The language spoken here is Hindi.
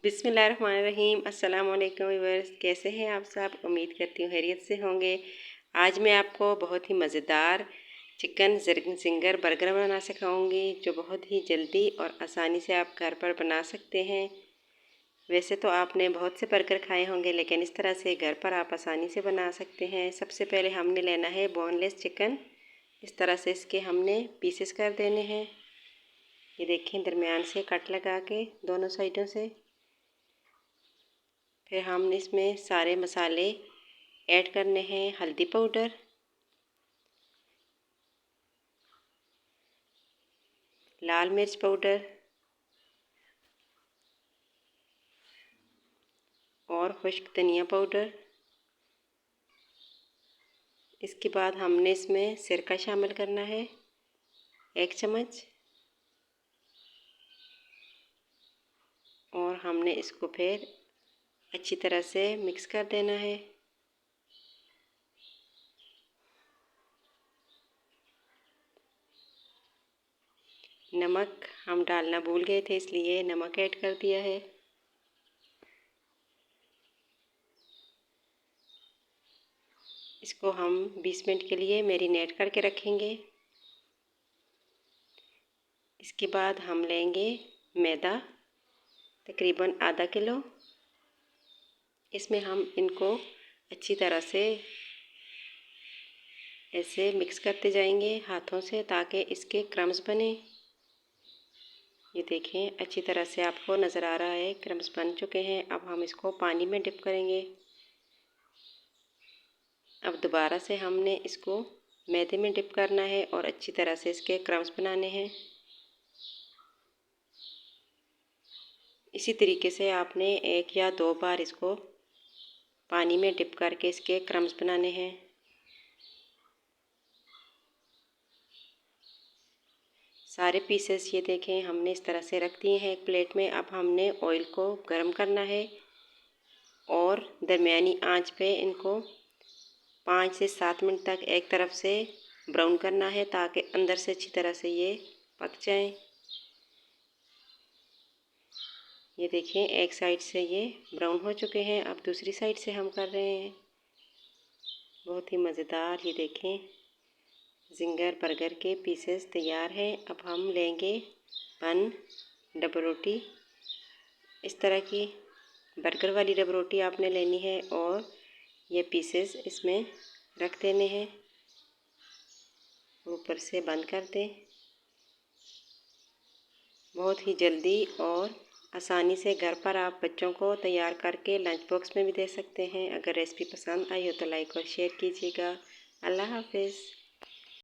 बिस्मिल्लाहिर्रहमानिर्रहीम। अस्सलाम वालेकुम व्यूअर्स, कैसे हैं आप सब? उम्मीद करती हूँ खैरियत से होंगे। आज मैं आपको बहुत ही मज़ेदार चिकन जिंगर बर्गर बना सिखाऊंगी, जो बहुत ही जल्दी और आसानी से आप घर पर बना सकते हैं। वैसे तो आपने बहुत से बर्गर खाए होंगे, लेकिन इस तरह से घर पर आप आसानी से बना सकते हैं। सबसे पहले हमने लेना है बोनलेस चिकन। इस तरह से इसके हमने पीसेस कर देने हैं। ये देखें, दरमियान से कट लगा के दोनों साइडों से। फिर हम इसमें सारे मसाले ऐड करने हैं। हल्दी पाउडर, लाल मिर्च पाउडर और खुश्क धनिया पाउडर। इसके बाद हमने इसमें सिरका शामिल करना है 1 चम्मच, और हमने इसको फिर अच्छी तरह से मिक्स कर देना है। नमक हम डालना भूल गए थे, इसलिए नमक ऐड कर दिया है। इसको हम 20 मिनट के लिए मैरिनेट करके रखेंगे। इसके बाद हम लेंगे मैदा, तकरीबन आधा किलो। इसमें हम इनको अच्छी तरह से ऐसे मिक्स करते जाएंगे हाथों से, ताकि इसके क्रम्स बने। ये देखें, अच्छी तरह से आपको नज़र आ रहा है क्रम्स बन चुके हैं। अब हम इसको पानी में डिप करेंगे। अब दोबारा से हमने इसको मैदे में डिप करना है और अच्छी तरह से इसके क्रम्स बनाने हैं। इसी तरीके से आपने 1 या 2 बार इसको पानी में डिप करके इसके क्रम्स बनाने हैं। सारे पीसेस ये देखें हमने इस तरह से रख दिए हैं एक प्लेट में। अब हमने ऑयल को गर्म करना है और दरमियानी आंच पे इनको 5 से 7 मिनट तक एक तरफ से ब्राउन करना है, ताकि अंदर से अच्छी तरह से ये पक जाएं। ये देखें, एक साइड से ये ब्राउन हो चुके हैं। अब दूसरी साइड से हम कर रहे हैं। बहुत ही मज़ेदार ये देखें जिंगर बर्गर के पीसेस तैयार हैं। अब हम लेंगे बन, डबल रोटी। इस तरह की बर्गर वाली डबल रोटी आपने लेनी है और ये पीसेस इसमें रख देने हैं। ऊपर से बंद कर दें। बहुत ही जल्दी और आसानी से घर पर आप बच्चों को तैयार करके लंच बॉक्स में भी दे सकते हैं। अगर रेसिपी पसंद आई हो तो लाइक और शेयर कीजिएगा। अल्लाह हाफिज़।